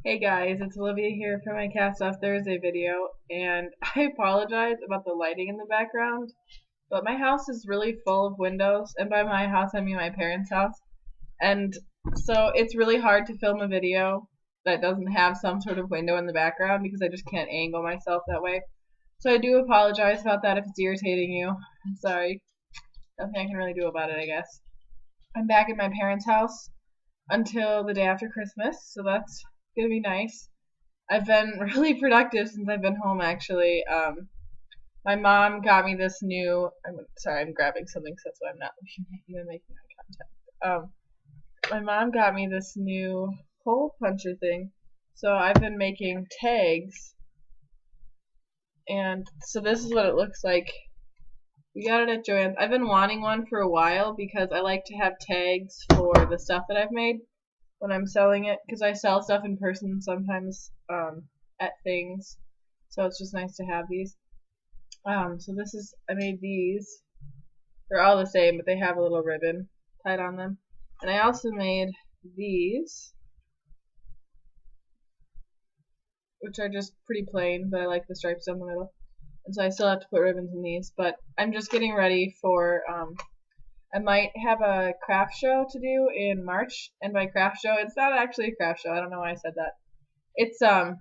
Hey guys, it's Olivia here for my Cast Off Thursday video, and I apologize about the lighting in the background, but my house is really full of windows, and by my house I mean my parents' house, and so it's really hard to film a video that doesn't have some sort of window in the background because I just can't angle myself that way. So I do apologize about that if it's irritating you. I'm sorry. Nothing I can really do about it, I guess. I'm back at my parents' house until the day after Christmas, so that's gonna be nice. I've been really productive since I've been home, actually. My mom got me this new. Sorry, I'm grabbing something, so that's why I'm not even making eye contact. My mom got me this new hole puncher thing, so I've been making tags, and so this is what it looks like. We got it at Joann's. I've been wanting one for a while because I like to have tags for the stuff that I've made when I'm selling it, because I sell stuff in person sometimes at things, so it's just nice to have these. So I made these. They're all the same, but they have a little ribbon tied on them. And I also made these, which are just pretty plain, but I like the stripes down the middle. And so I still have to put ribbons in these, but I'm just getting ready for I might have a craft show to do in March, and by craft show, it's not actually a craft show. I don't know why I said that. It's so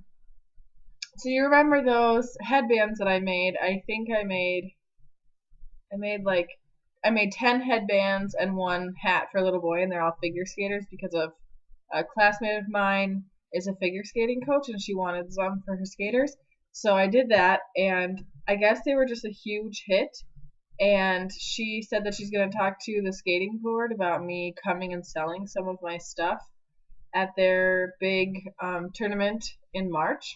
you remember those headbands that I made? I think I made 10 headbands and one hat for a little boy, and they're all figure skaters because of a classmate of mine is a figure skating coach, and she wanted some for her skaters. So I did that, and I guess they were just a huge hit. And she said that she's going to talk to the skating board about me coming and selling some of my stuff at their big tournament in March.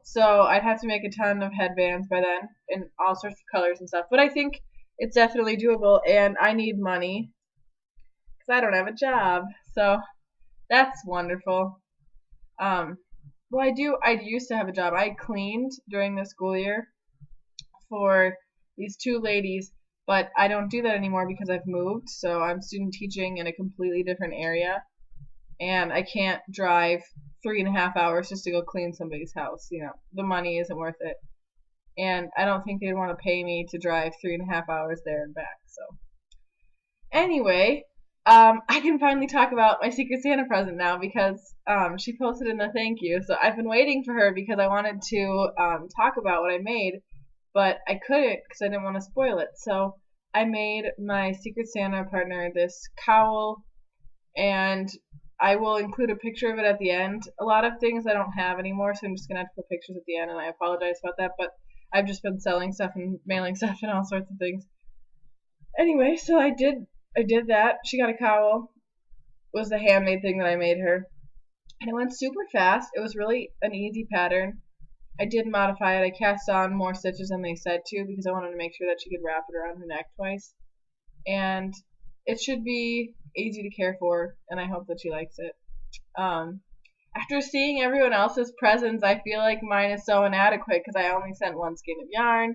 So I'd have to make a ton of headbands by then in all sorts of colors and stuff. But I think it's definitely doable, and I need money because I don't have a job. So that's wonderful. Well, I used to have a job. I cleaned during the school year for these two ladies, but I don't do that anymore because I've moved, so I'm student teaching in a completely different area, and I can't drive 3.5 hours just to go clean somebody's house. The money isn't worth it, and I don't think they'd want to pay me to drive 3.5 hours there and back. So anyway, I can finally talk about my Secret Santa present now because she posted in the thank you, so I've been waiting for her because I wanted to talk about what I made, but I couldn't because I didn't want to spoil it. So I made my Secret Santa partner this cowl, and I will include a picture of it at the end. A lot of things I don't have anymore, so I'm just going to have to put pictures at the end, and I apologize about that, but I've just been selling stuff and mailing stuff and all sorts of things. Anyway, so I did that. She got a cowl. It was the handmade thing that I made her, and it went super fast. It was really an easy pattern. I did modify it. I cast on more stitches than they said to because I wanted to make sure that she could wrap it around her neck twice. And it should be easy to care for, and I hope that she likes it. After seeing everyone else's presents, I feel like mine is so inadequate because I only sent one skein of yarn,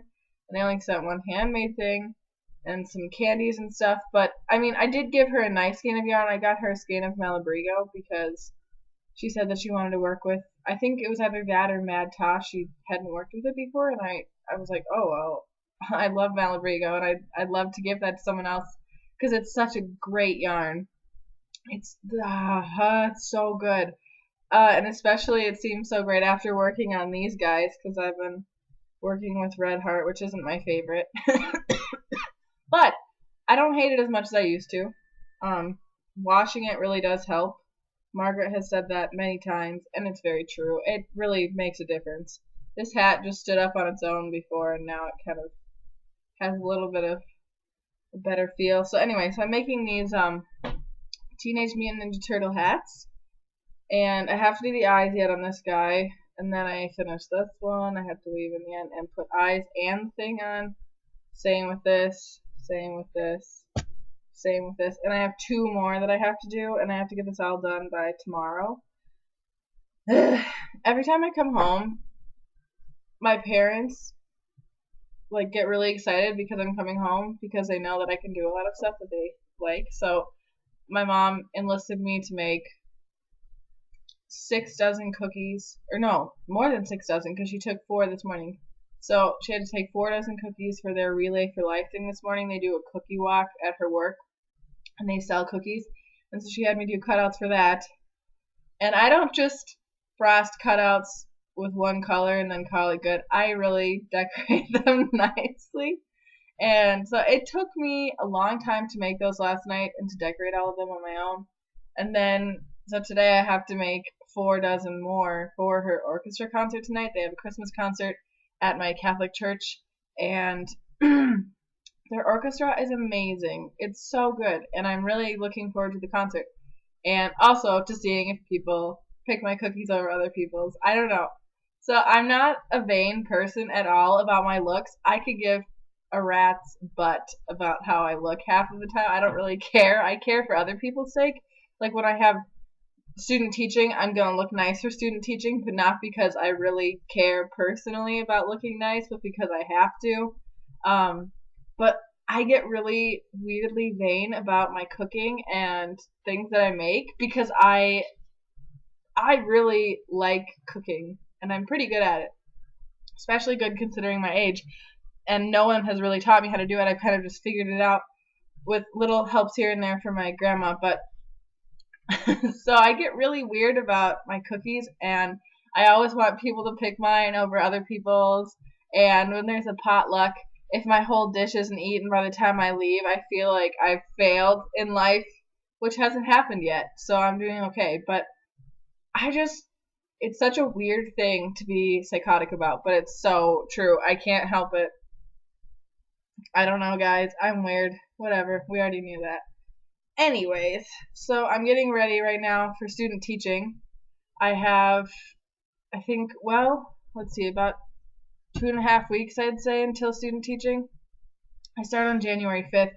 and I only sent one handmade thing, and some candies and stuff. But, I did give her a nice skein of yarn. I got her a skein of Malabrigo because she said that she wanted to work with, I think it was either that or Mad Tosh. She hadn't worked with it before, and I was like, oh, well, I love Malabrigo, and I'd love to give that to someone else because it's such a great yarn. It's so good. And especially it seems so great after working on these guys because I've been working with Red Heart, which isn't my favorite. But I don't hate it as much as I used to. Washing it really does help. Margaret has said that many times, and it's very true. It really makes a difference. This hat just stood up on its own before, and now it kind of has a little bit of a better feel. So anyway, so I'm making these Teenage Mutant Ninja Turtle hats, and I have to do the eyes yet on this guy, and then I finish this one. I have to leave in the end and put eyes and thing on. Same with this, same with this. Same with this, and I have 2 more that I have to do, and I have to get this all done by tomorrow. Every time I come home, my parents get really excited because I'm coming home because they know that I can do a lot of stuff that they like. So my mom enlisted me to make 6 dozen cookies, or no, more than 6 dozen because she took 4 this morning. So she had to take 4 dozen cookies for their Relay for Life thing this morning. They do a cookie walk at her work, and they sell cookies. And so she had me do cutouts for that. And I don't just frost cutouts with one color and then call it good. I really decorate them nicely. And so it took me a long time to make those last night and to decorate all of them on my own. And then, so today I have to make 4 dozen more for her orchestra concert tonight. They have a Christmas concert at my Catholic church, and their orchestra is amazing. It's so good, and I'm really looking forward to the concert. And also to seeing if people pick my cookies over other people's. I don't know. So I'm not a vain person at all about my looks. I could give a rat's butt about how I look half of the time. I don't really care. I care for other people's sake. Like when I have student teaching, I'm going to look nice for student teaching, but not because I really care personally about looking nice, but because I have to. But I get really weirdly vain about my cooking and things that I make because I really like cooking, and I'm pretty good at it, especially good considering my age. And no one has really taught me how to do it. I kind of just figured it out with little helps here and there from my grandma. But so I get really weird about my cookies, and I always want people to pick mine over other people's. And when there's a potluck, if my whole dish isn't eaten by the time I leave, I feel like I've failed in life, which hasn't happened yet. So I'm doing okay. But it's such a weird thing to be psychotic about, but it's so true. I can't help it. I don't know, guys. I'm weird. Whatever. We already knew that. Anyways, so I'm getting ready right now for student teaching. I have, I think, well, let's see, about 2.5 weeks, I'd say, until student teaching. I start on January 5th,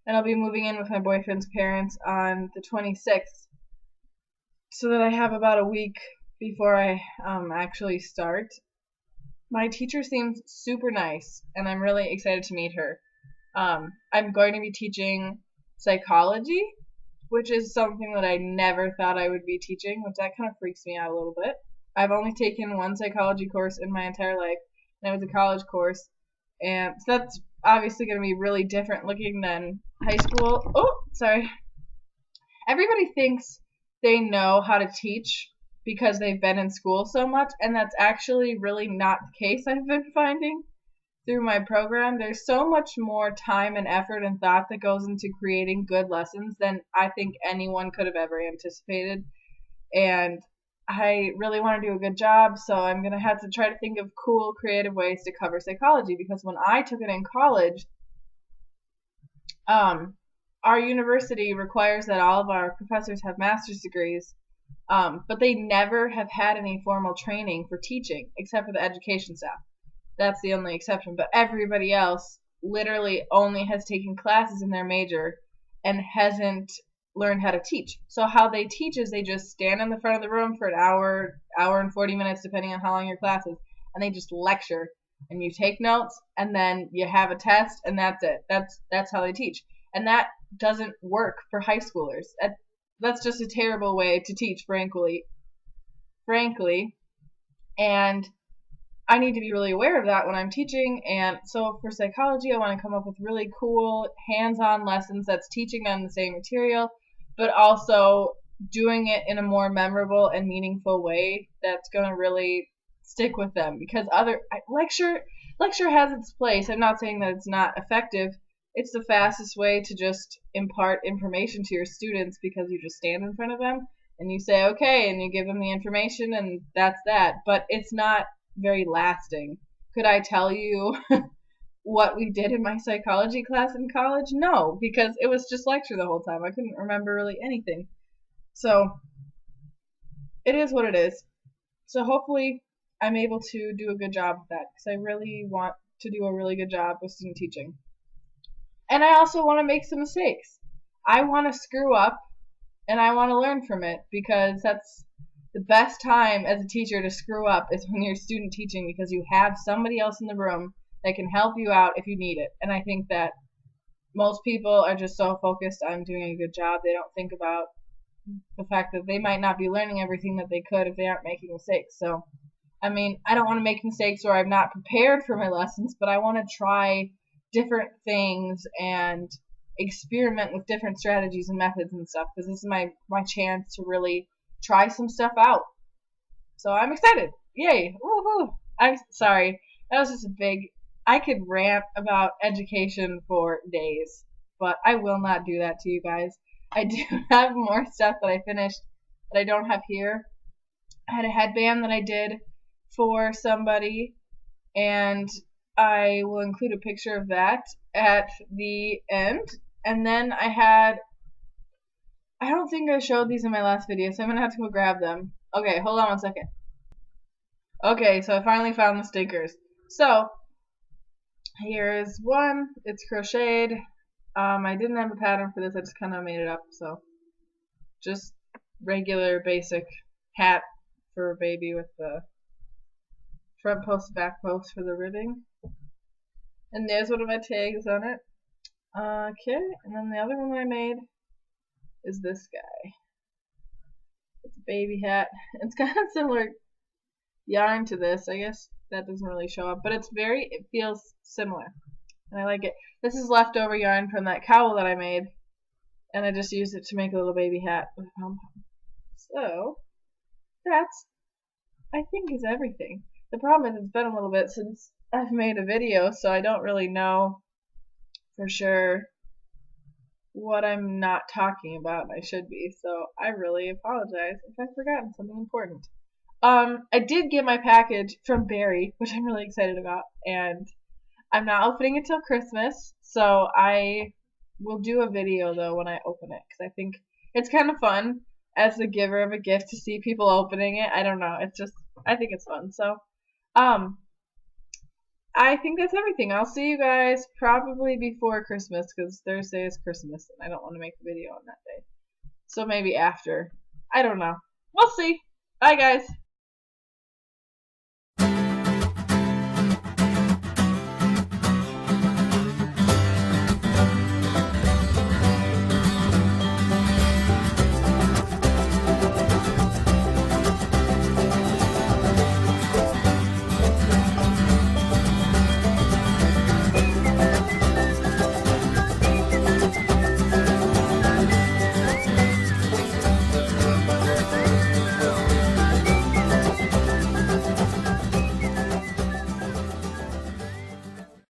and I'll be moving in with my boyfriend's parents on the 26th, so that I have about a week before I actually start. My teacher seems super nice, and I'm really excited to meet her. I'm going to be teaching psychology, which is something that I never thought I would be teaching, which that kind of freaks me out a little bit. I've only taken one psychology course in my entire life, and it was a college course, and so that's obviously going to be really different looking than high school. Oh, sorry. Everybody thinks they know how to teach because they've been in school so much, and that's actually really not the case. I've been finding through my program. There's so much more time and effort and thought that goes into creating good lessons than I think anyone could have ever anticipated. And I really want to do a good job, so I'm going to have to try to think of cool, creative ways to cover psychology, because when I took it in college, our university requires that all of our professors have master's degrees, but they never have had any formal training for teaching, except for the education staff. That's the only exception. But everybody else literally only has taken classes in their major and hasn't learned how to teach. So how they teach is they just stand in the front of the room for an hour and 40 minutes, depending on how long your class is, and they just lecture. And you take notes, and then you have a test, and that's it. That's how they teach. And that doesn't work for high schoolers. That's just a terrible way to teach, frankly. And I need to be really aware of that when I'm teaching. And so for psychology, I want to come up with really cool hands-on lessons that's teaching them the same material, but also doing it in a more memorable and meaningful way that's going to really stick with them. Because lecture has its place. I'm not saying that it's not effective. It's the fastest way to just impart information to your students, because you just stand in front of them and you say, okay, and you give them the information, and that's that. But it's not very lasting. Could I tell you what we did in my psychology class in college? No, because it was just lecture the whole time. I couldn't remember really anything. So it is what it is. So hopefully I'm able to do a good job with that, because I really want to do a really good job with student teaching. And I also want to make some mistakes. I want to screw up, and I want to learn from it, because that's the best time as a teacher to screw up is when you're student teaching, because you have somebody else in the room that can help you out if you need it. And I think that most people are just so focused on doing a good job, they don't think about the fact that they might not be learning everything that they could if they aren't making mistakes. So, I mean, I don't want to make mistakes where I'm not prepared for my lessons, but I want to try different things and experiment with different strategies and methods and stuff, because this is my chance to really try some stuff out. So I'm excited. Yay. Woohoo. I'm sorry. That was just a big. I could rant about education for days, but I will not do that to you guys. I do have more stuff that I finished that I don't have here. I had a headband that I did for somebody, and I will include a picture of that at the end. And then I don't think I showed these in my last video, so I'm going to have to go grab them. Okay, hold on one second. Okay, so I finally found the stickers. So, here's one. It's crocheted. I didn't have a pattern for this. I just kind of made it up. So, just regular basic hat for a baby with the front post, back post for the ribbing. And there's one of my tags on it. Okay, and then the other one that I made is this guy. It's a baby hat. It's kind of similar yarn to this. I guess that doesn't really show up, but it feels similar. And I like it. This is leftover yarn from that cowl that I made, and I just used it to make a little baby hat with pom-pom. So, that's, I think, is everything. The problem is it's been a little bit since I've made a video, so I don't really know for sure what I'm not talking about, and I should be, so I really apologize if I've forgotten something important. I did get my package from Barry, which I'm really excited about, and I'm not opening it till Christmas, so I will do a video, though, when I open it, because I think it's kind of fun as the giver of a gift to see people opening it. I don't know, I think it's fun, so, I think that's everything. I'll see you guys probably before Christmas, because Thursday is Christmas, and I don't want to make a video on that day. So maybe after. I don't know. We'll see. Bye, guys.